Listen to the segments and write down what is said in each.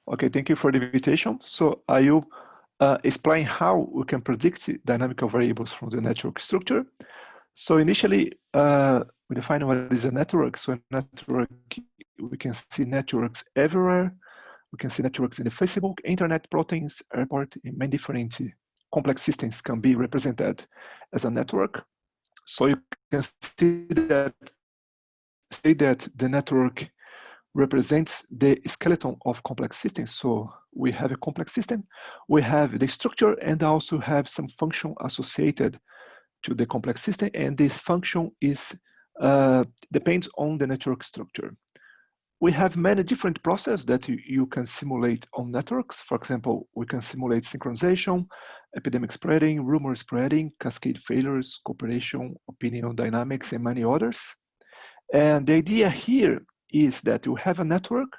Okay, thank you for the invitation. So I will explain how we can predict dynamical variables from the network structure. So initially, we define what is a network. So a network, we can see networks everywhere. We can see networks in the Facebook, internet, proteins, airport, in many different complex systems can be represented as a network. So you can see that, say that the network represents the skeleton of complex systems. So we have a complex system, we have the structure, and also have some function associated to the complex system, and this function is depends on the network structure. We have many different processes that you can simulate on networks. For example, we can simulate synchronization, epidemic spreading, rumor spreading, cascade failures, cooperation, opinion dynamics, and many others. And the idea here is that you have a network,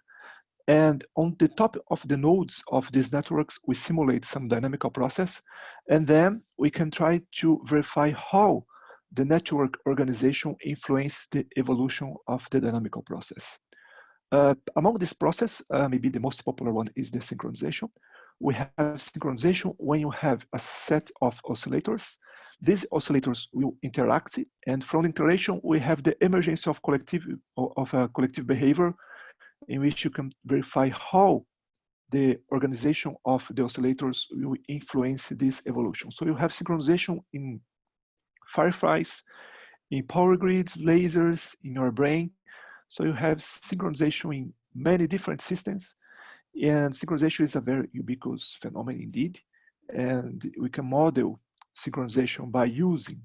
and on the top of the nodes of these networks, we simulate some dynamical process, and then we can try to verify how the network organization influences the evolution of the dynamical process. Among this process, maybe the most popular one is the synchronization. We have synchronization when you have a set of oscillators. These oscillators will interact, and from interaction, we have the emergence of collective behavior, in which you can verify how the organization of the oscillators will influence this evolution. So you have synchronization in fireflies, in power grids, lasers, in your brain. So you have synchronization in many different systems, and synchronization is a very ubiquitous phenomenon indeed. And we can model synchronization by using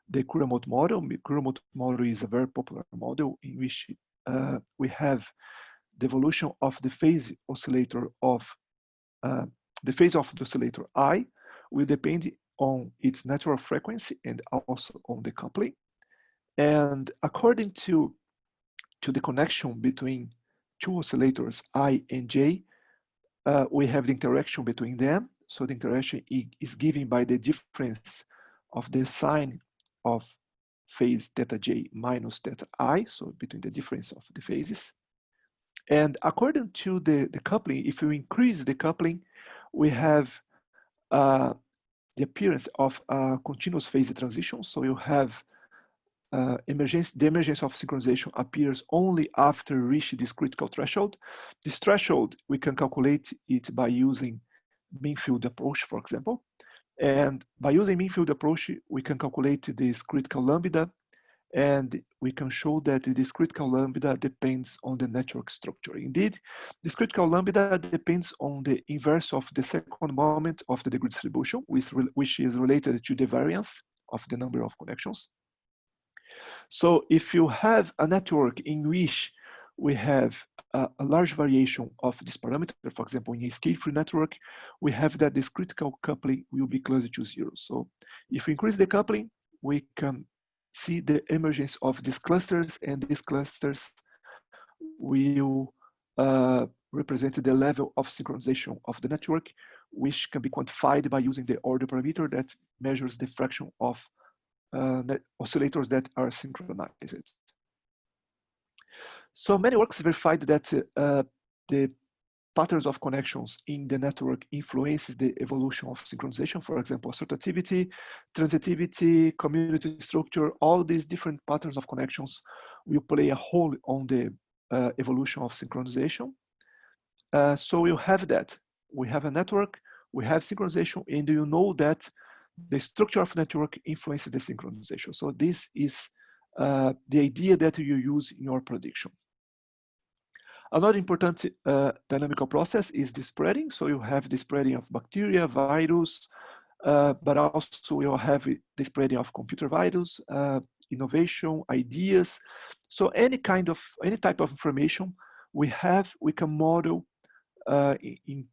the Kuramoto model. The Kuramoto model is a very popular model in which we have the evolution of the phase oscillator of the phase of the oscillator I will depend on its natural frequency and also on the coupling. And according to the connection between two oscillators I and J, we have the interaction between them. So the interaction is given by the difference of the sign of phase theta J minus theta I, so between the difference of the phases. And according to the coupling, if you increase the coupling, we have the appearance of a continuous phase transition. So you have the emergence of synchronization appears only after reaching this critical threshold. This threshold, we can calculate it by using mean field approach, for example. And by using mean field approach, we can calculate this critical lambda, and we can show that this critical lambda depends on the network structure. Indeed, this critical lambda depends on the inverse of the second moment of the degree distribution, which is related to the variance of the number of connections. So if you have a network in which we have a large variation of this parameter, for example, in a scale-free network, we have that this critical coupling will be closer to zero. So if we increase the coupling, we can see the emergence of these clusters, and these clusters will represent the level of synchronization of the network, which can be quantified by using the order parameter that measures the fraction of oscillators that are synchronized. So many works verified that the patterns of connections in the network influences the evolution of synchronization. For example, associativity, transitivity, community structure, all these different patterns of connections will play a role on the evolution of synchronization. So you have that. We have a network, we have synchronization, and you know that the structure of network influences the synchronization. So this is the idea that you use in your prediction. Another important dynamical process is the spreading. So you have the spreading of bacteria, virus, but also you have the spreading of computer virus, innovation, ideas. So any type of information we can model in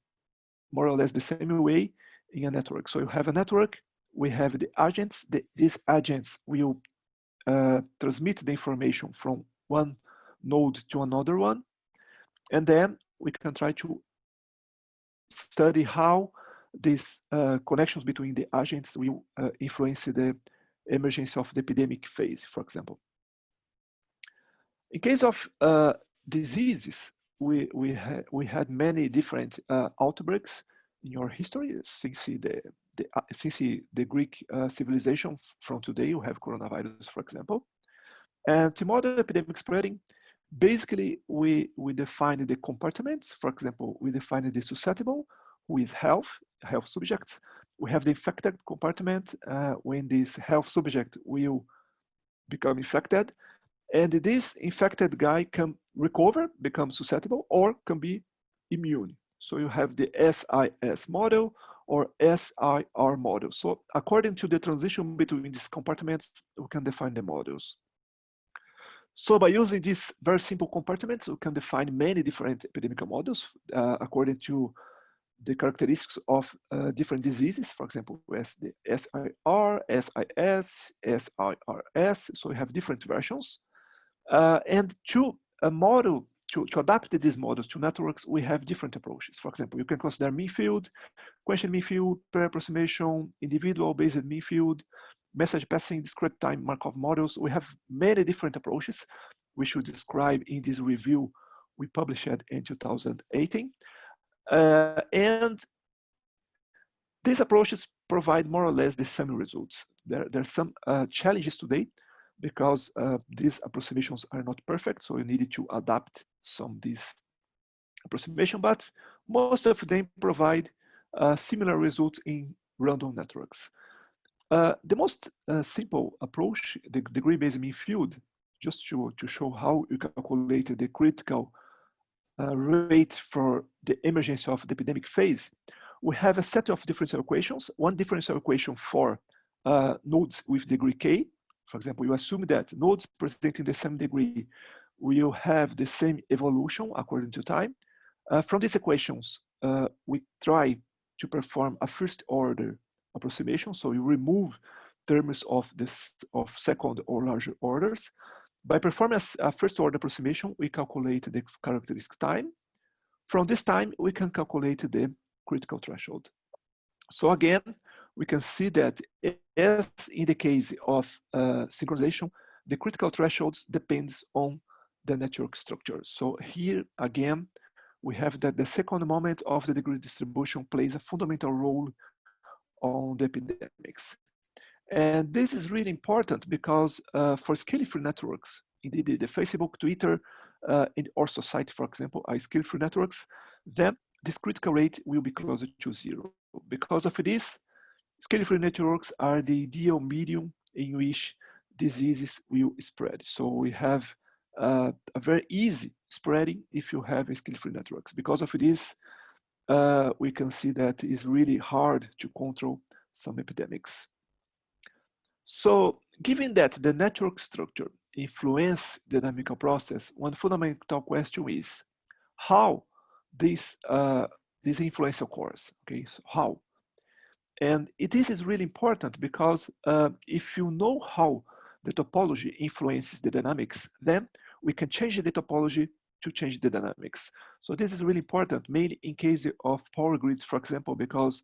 more or less the same way in a network. So you have a network, we have the agents. These agents will transmit the information from one node to another one. And then we can try to study how these connections between the agents will influence the emergence of the epidemic phase, for example. In case of diseases, we had many different outbreaks in your history since the Greek civilization from today. You have coronavirus, for example, and to model epidemic spreading, basically we define the compartments. For example, we define the susceptible, who is health subjects. We have the infected compartment when this health subject will become infected, and this infected guy can recover, become susceptible, or can be immune. So you have the SIS model or SIR model. So according to the transition between these compartments, we can define the models. So by using these very simple compartments, we can define many different epidemic models according to the characteristics of different diseases. For example, as the SIR, SIS, SIRS. So we have different versions. And to model, to adapt these models to networks, we have different approaches. For example, you can consider mean field, question mean field, pair approximation, individual-based mean field, message passing, discrete time Markov models. We have many different approaches we should describe in this review we published in 2018. And these approaches provide more or less the same results. There are some challenges today because these approximations are not perfect, so you needed to adapt some of these approximation, but most of them provide similar results in random networks. The most simple approach, the degree-based mean field, just to show how you calculate the critical rate for the emergence of the epidemic phase, we have a set of differential equations. One differential equation for nodes with degree k. For example, you assume that nodes presenting the same degree will have the same evolution according to time. From these equations, we try to perform a first order approximation. So you remove terms of second or larger orders. By performing a first order approximation, we calculate the characteristic time. From this time, we can calculate the critical threshold. So again, we can see that as in the case of synchronization, the critical thresholds depends on the network structure. So here again, we have that the second moment of the degree distribution plays a fundamental role on the epidemics. And this is really important because for scale-free networks, indeed the Facebook, Twitter, or society, for example, are scale-free networks, then this critical rate will be closer to 0. Because of this, scale-free networks are the ideal medium in which diseases will spread. So we have a very easy spreading if you have scale-free networks. Because of this, we can see that it's really hard to control some epidemics. So given that the network structure influences the dynamical process, one fundamental question is how this influence occurs, okay? So how? And this is really important because if you know how the topology influences the dynamics, then we can change the topology to change the dynamics. So this is really important, mainly in case of power grids, for example, because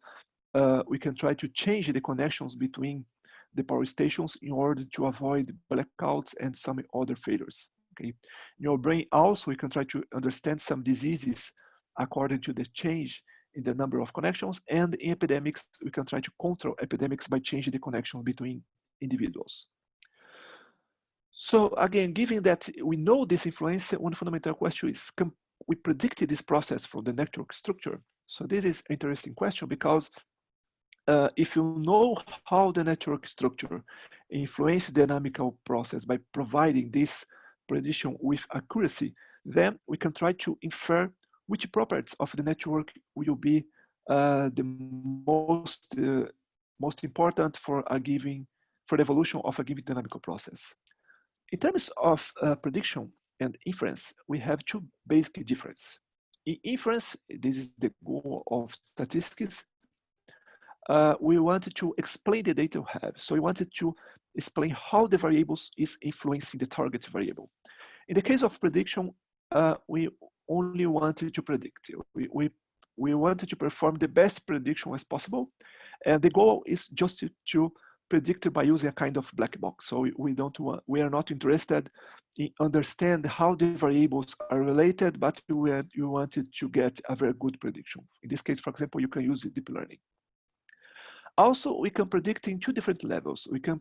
we can try to change the connections between the power stations in order to avoid blackouts and some other failures. Okay, in your brain also we can try to understand some diseases according to the change in the number of connections, and in epidemics we can try to control epidemics by changing the connection between individuals. So again, given that we know this influence, one fundamental question is, can we predict this process from the network structure? So this is an interesting question because if you know how the network structure influences the dynamical process by providing this prediction with accuracy, then we can try to infer which properties of the network will be the most important for the evolution of a given dynamical process. In terms of prediction and inference, we have two basic differences. In inference, this is the goal of statistics. We wanted to explain the data we have. So we wanted to explain how the variables is influencing the target variable. In the case of prediction, we only wanted to predict. We wanted to perform the best prediction as possible. And the goal is just to predict by using a kind of black box. So we are not interested in understand how the variables are related, but you wanted to get a very good prediction. In this case, for example, you can use deep learning. Also, we can predict in two different levels. We can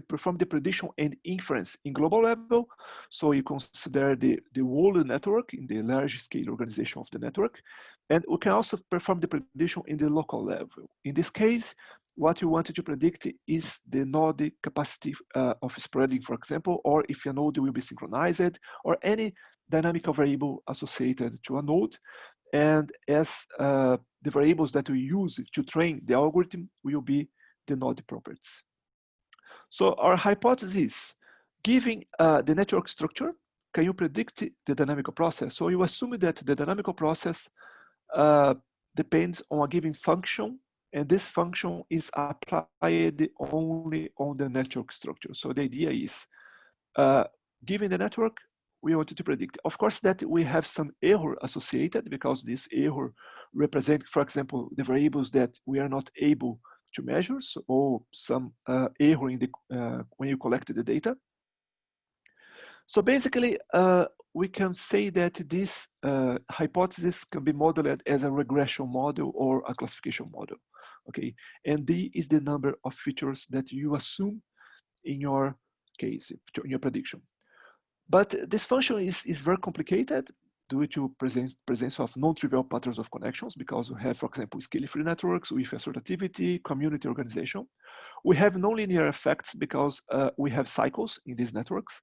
perform the prediction and inference in global level. So you consider the whole network in the large scale organization of the network. And we can also perform the prediction in the local level. In this case, what you wanted to predict is the node capacity of spreading, for example, or if a node will be synchronized, or any dynamical variable associated to a node. And as the variables that we use to train the algorithm will be the node properties. So our hypothesis, given the network structure, can you predict the dynamical process? So you assume that the dynamical process depends on a given function, and this function is applied only on the network structure. So the idea is, given the network, we wanted to predict. Of course, that we have some error associated because this error represents, for example, the variables that we are not able to measure, so, or some error in the when you collect the data. So basically, we can say that this hypothesis can be modeled as a regression model or a classification model. Okay, and D is the number of features that you assume in your case, in your prediction. But this function is very complicated due to presence of non-trivial patterns of connections, because we have, for example, scale-free networks with associativity, community organization. We have nonlinear effects because we have cycles in these networks,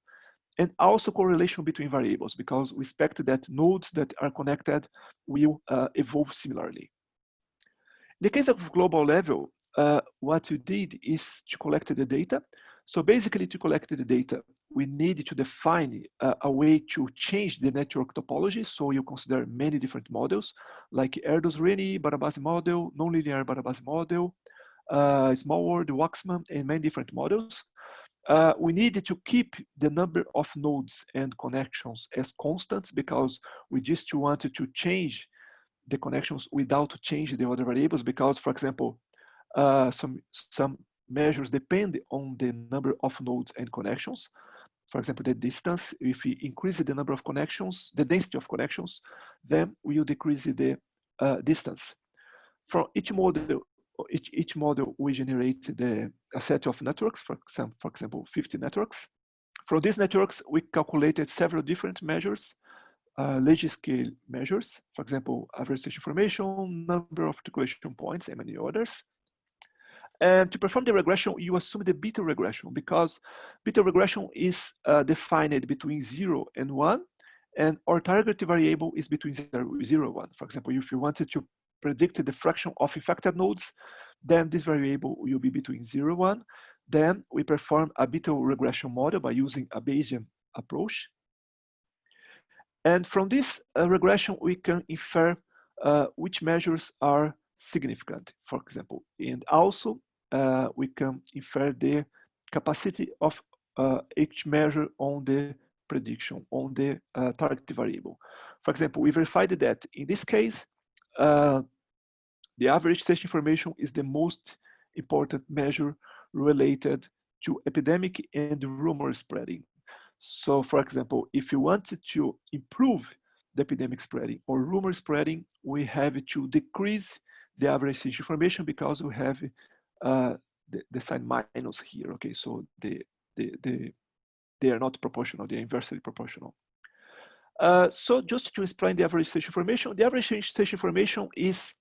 and also correlation between variables, because we expect that nodes that are connected will evolve similarly. In the case of global level, what you did is to collect the data. So basically, to collect the data, we need to define a way to change the network topology. So you consider many different models, like Erdős-Rényi Barabasi model, nonlinear Barabasi model, small world Waxman, and many different models. We need to keep the number of nodes and connections as constant, because we just wanted to change the connections without changing the other variables, because, for example, some measures depend on the number of nodes and connections. For example, the distance. If we increase the number of connections, the density of connections, then we will decrease the distance. From each model we generate a set of networks, for example, 50 networks. From these networks, we calculated several different measures, large scale measures, for example, average station information, number of articulation points, and many others. And to perform the regression, you assume the beta regression, because beta regression is defined between 0 and 1, and our target variable is between 0 and 1. For example, if you wanted to predict the fraction of infected nodes, then this variable will be between 0 and 1. Then we perform a beta regression model by using a Bayesian approach. And from this regression, we can infer which measures are significant, for example. And also, we can infer the capacity of each measure on the prediction, on the target variable. For example, we verified that in this case, the average station information is the most important measure related to epidemic and rumor spreading. So, for example, if you wanted to improve the epidemic spreading or rumor spreading, we have to decrease the average station information, because we have the sign minus here. Okay, so they are not proportional; they are inversely proportional. So, just to explain the average station information, the average station information is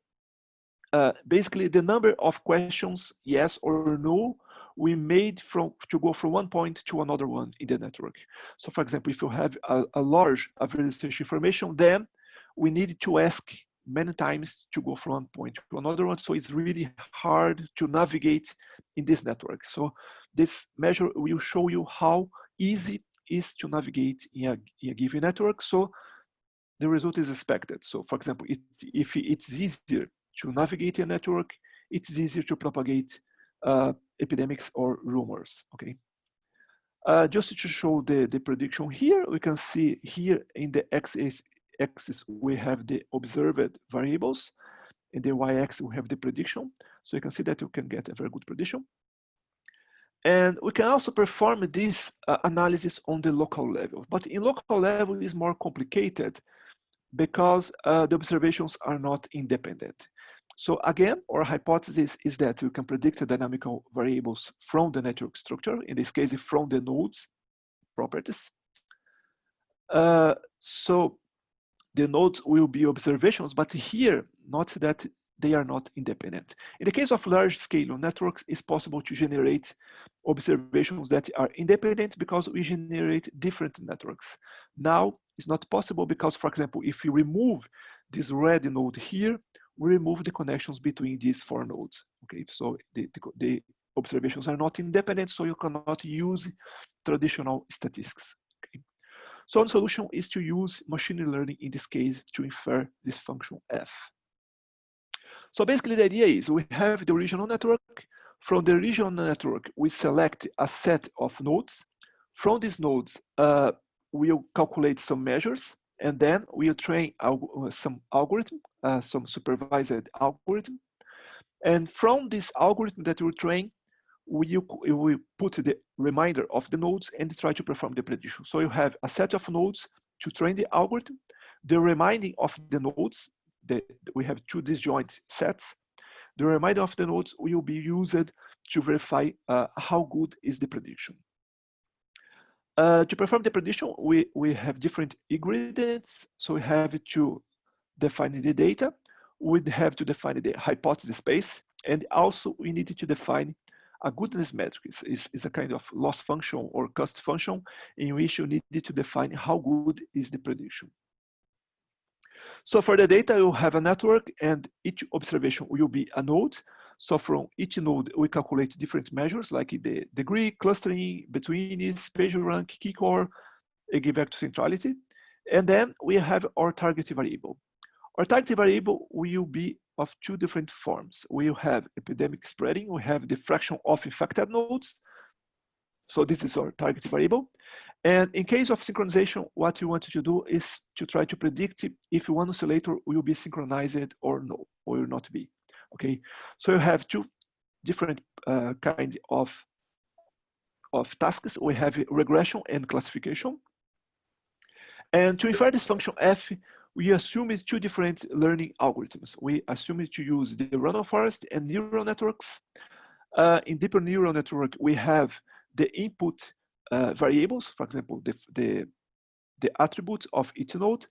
basically the number of questions, yes or no, we made to go from one point to another one in the network. So, for example, if you have a large average station information, then we need to ask many times to go from one point to another one. So it's really hard to navigate in this network. So this measure will show you how easy it is to navigate in a given network. So the result is expected. So, for example, if it's easier to navigate a network, it's easier to propagate epidemics or rumors, okay? Just to show the prediction here, we can see here in the x-axis we have the observed variables. In the y-axis we have the prediction. So you can see that you can get a very good prediction. And we can also perform this analysis on the local level. But in local level, it's more complicated because the observations are not independent. So again, our hypothesis is that we can predict the dynamical variables from the network structure, in this case, from the nodes properties. So the nodes will be observations, but here, note that they are not independent. In the case of large-scale networks, it's possible to generate observations that are independent because we generate different networks. Now, it's not possible because, for example, if you remove this red node here, we remove the connections between these four nodes. Okay, so the observations are not independent, so you cannot use traditional statistics. Okay. So one solution is to use machine learning in this case to infer this function f. So basically the idea is we have the original network. From the original network, we select a set of nodes. From these nodes, we'll calculate some measures, and then we'll train some algorithm, some supervised algorithm. And from this algorithm that we train, we put the reminder of the nodes and try to perform the prediction. So you have a set of nodes to train the algorithm, the reminding of the nodes, we have two disjoint sets. The remainder of the nodes will be used to verify how good is the prediction. To perform the prediction, we have different ingredients. So we have to define the data. We have to define the hypothesis space. And also we need to define a goodness metric. Is a kind of loss function or cost function in which you need to define how good is the prediction. So for the data, you have a network and each observation will be a node. So from each node, we calculate different measures like the degree, clustering, betweenness, PageRank, key core, eigenvector centrality. And then we have our target variable. Our target variable will be of two different forms. We will have epidemic spreading. We have the fraction of infected nodes. So this is our target variable. And in case of synchronization, what you want to do is to try to predict if one oscillator will be synchronized or no, or will not be. Okay, so you have two different kinds of tasks. We have regression and classification. And to infer this function f, we assume it's two different learning algorithms. We assume it to use the random forest and neural networks. In deeper neural network, we have the input variables, for example, the attributes of each node.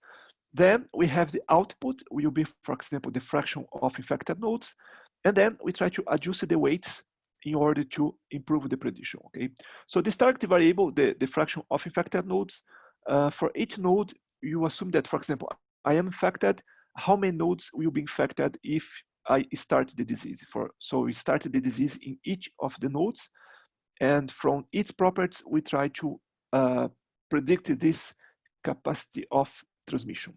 Then we have the output will be, for example, the fraction of infected nodes. And then we try to adjust the weights in order to improve the prediction, okay? So this target variable, the fraction of infected nodes, for each node, you assume that, for example, I am infected, how many nodes will be infected if I start the disease? So we started the disease in each of the nodes, and from its properties, we try to predict this capacity of transmission.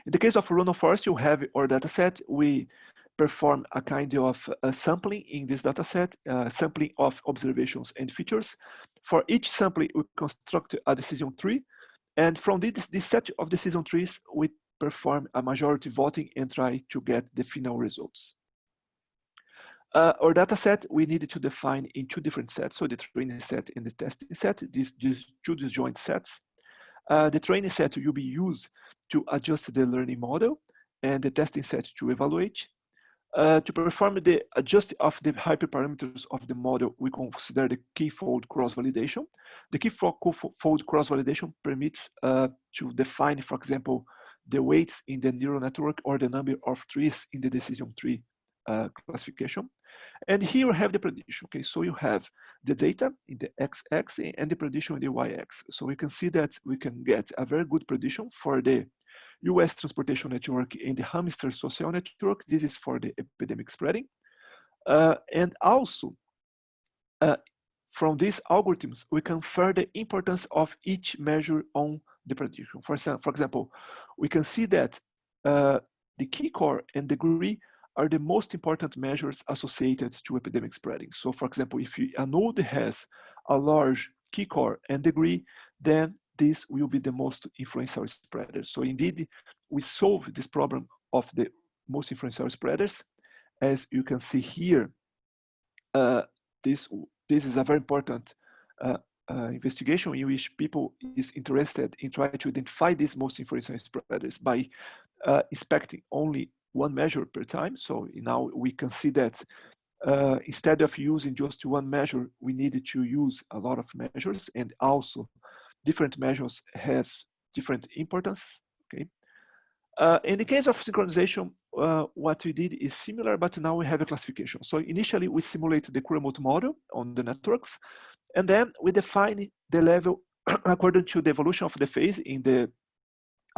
In the case of random forest, you have our data set. We perform a kind of sampling in this data set, sampling of observations and features. For each sampling, we construct a decision tree. And from this set of decision trees, we perform a majority voting and try to get the final results. Our data set, we needed to define in two different sets. So the training set and the testing set, these two disjoint sets. The training set will be used to adjust the learning model and the testing set to evaluate. To perform the adjust of the hyperparameters of the model, we consider the key-fold cross-validation. The key-fold cross-validation permits to define, for example, the weights in the neural network or the number of trees in the decision tree classification. And here we have the prediction. Okay, so you have the data in the x-axis and the prediction in the y-axis. So we can see that we can get a very good prediction for the US transportation network and the hamster social network. This is for the epidemic spreading. And also, from these algorithms, we can infer the importance of each measure on the prediction. For example, we can see that the key core and degree are the most important measures associated to epidemic spreading. So for example, if a node has a large key core and degree, then this will be the most influential spreader. So indeed, we solve this problem of the most influential spreaders. As you can see here, this this is a very important investigation in which people is interested in trying to identify these most information spreaders by inspecting only one measure per time. So now we can see that instead of using just one measure, we needed to use a lot of measures, and also different measures has different importance. Okay. In the case of synchronization, what we did is similar, but now we have a classification. So initially we simulated the Kuramoto model on the networks, and then we define the level according to the evolution of the phase in the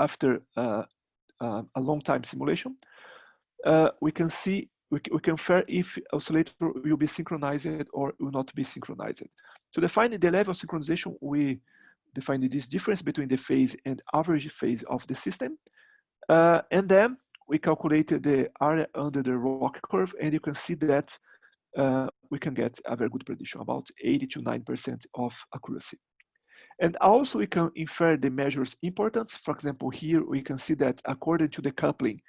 after a long time simulation. We can see, we can infer if oscillator will be synchronized or will not be synchronized. To define the level of synchronization, we define this difference between the phase and average phase of the system. And then we calculated the area under the ROC curve, and you can see that we can get a very good prediction, about 80 to 9% of accuracy. And also we can infer the measures importance. For example, here we can see that according to the coupling,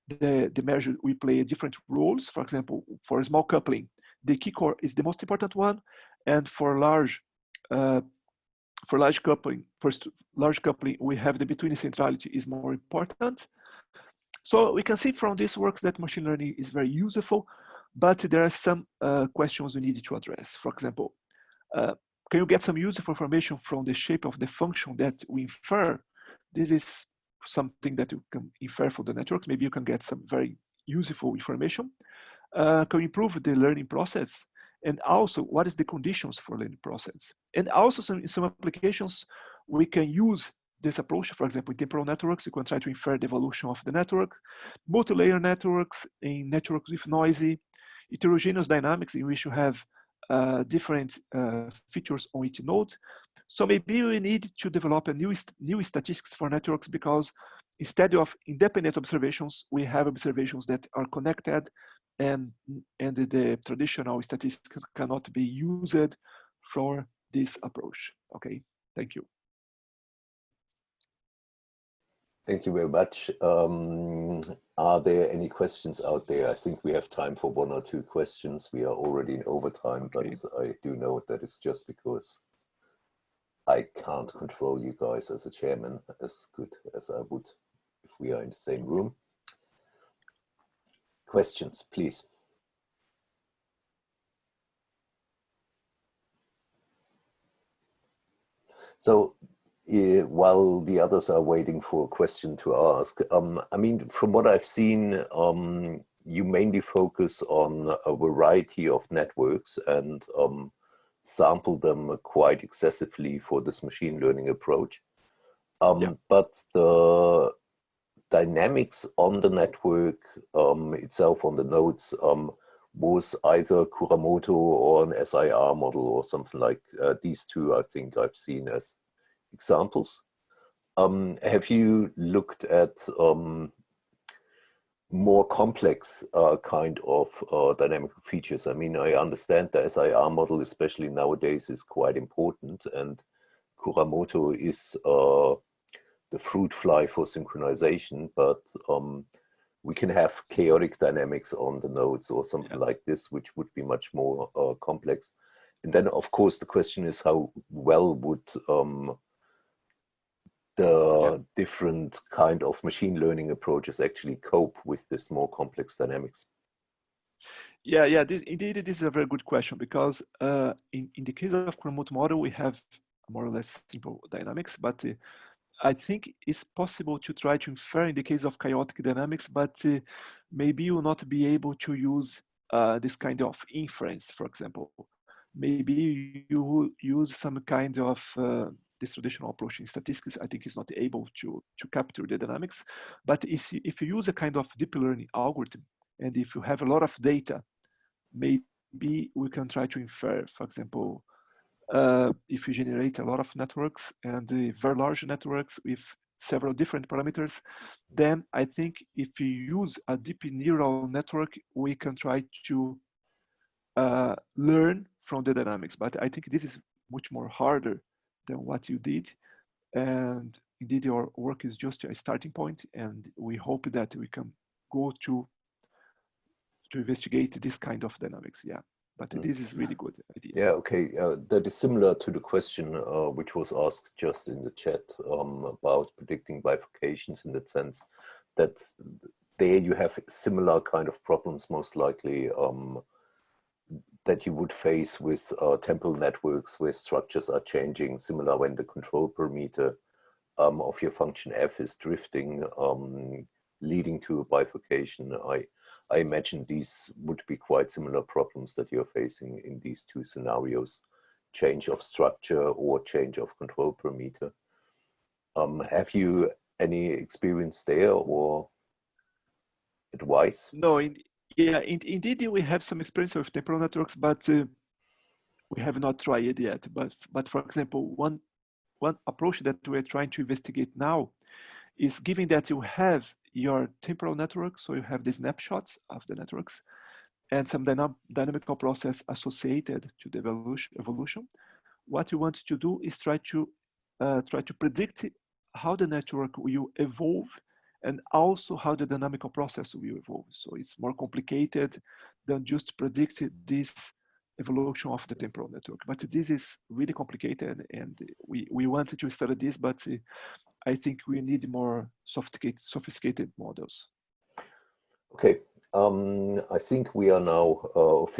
the measure we play different roles. For example, for small coupling, the key core is the most important one, and for large coupling, we have the between centrality is more important. So we can see from these works that machine learning is very useful, but there are some questions we need to address. For example, can you get some useful information from the shape of the function that we infer? This is something that you can infer for the networks. Maybe you can get some very useful information. Can you improve the learning process? And also, what is the conditions for learning process? And also, in some applications, we can use this approach. For example, in temporal networks, you can try to infer the evolution of the network. Multi-layer networks, in networks with noisy, heterogeneous dynamics, in which you have different features on each node. So maybe we need to develop a new statistics for networks, because instead of independent observations, we have observations that are connected, and the traditional statistics cannot be used for this approach. Okay, thank you. Thank you very much. Are there any questions out there? I think we have time for one or two questions. We are already in overtime, okay. But I do note that it's just because I can't control you guys as a chairman as good as I would if we are in the same room. Questions, please. So while the others are waiting for a question to ask, I mean, from what I've seen, you mainly focus on a variety of networks and sample them quite excessively for this machine learning approach. Yeah. But the dynamics on the network itself, on the nodes, was either Kuramoto or an SIR model or something like these two, I think I've seen as examples. Have you looked at more complex kind of dynamical features? I mean, I understand the SIR model, especially nowadays, is quite important, and Kuramoto is the fruit fly for synchronization, but we can have chaotic dynamics on the nodes or something like this, which would be much more complex. And then, of course, the question is how well would the different kind of machine learning approaches actually cope with this more complex dynamics? Yeah, indeed, this is a very good question, because in the case of Kuramoto model, we have more or less simple dynamics, but I think it's possible to try to infer in the case of chaotic dynamics, but maybe you will not be able to use this kind of inference, for example. Maybe you will use some kind of this traditional approach in statistics. I think is not able to capture the dynamics. But if you use a kind of deep learning algorithm, and if you have a lot of data, maybe we can try to infer, for example, if you generate a lot of networks and very large networks with several different parameters, then I think if you use a deep neural network, we can try to learn from the dynamics. But I think this is much more harder than what you did. And indeed, your work is just a starting point, and we hope that we can go to investigate this kind of dynamics. Yeah, But this is really good idea. Yeah, okay. That is similar to the question which was asked just in the chat about predicting bifurcations, in that sense that there you have similar kind of problems most likely that you would face with temporal networks where structures are changing, similar when the control parameter of your function f is drifting, leading to a bifurcation. I imagine these would be quite similar problems that you're facing in these two scenarios, change of structure or change of control parameter. Have you any experience there or advice? No, indeed, we have some experience with temporal networks, but we have not tried it yet. But for example, one approach that we're trying to investigate now is given that you have your temporal network, so you have the snapshots of the networks and some dynamical process associated to the evolution. What you want to do is try to predict how the network will evolve and also how the dynamical process will evolve. So it's more complicated than just predict this evolution of the temporal network. But this is really complicated, and we wanted to study this, but I think we need more sophisticated models. Okay, I think we are now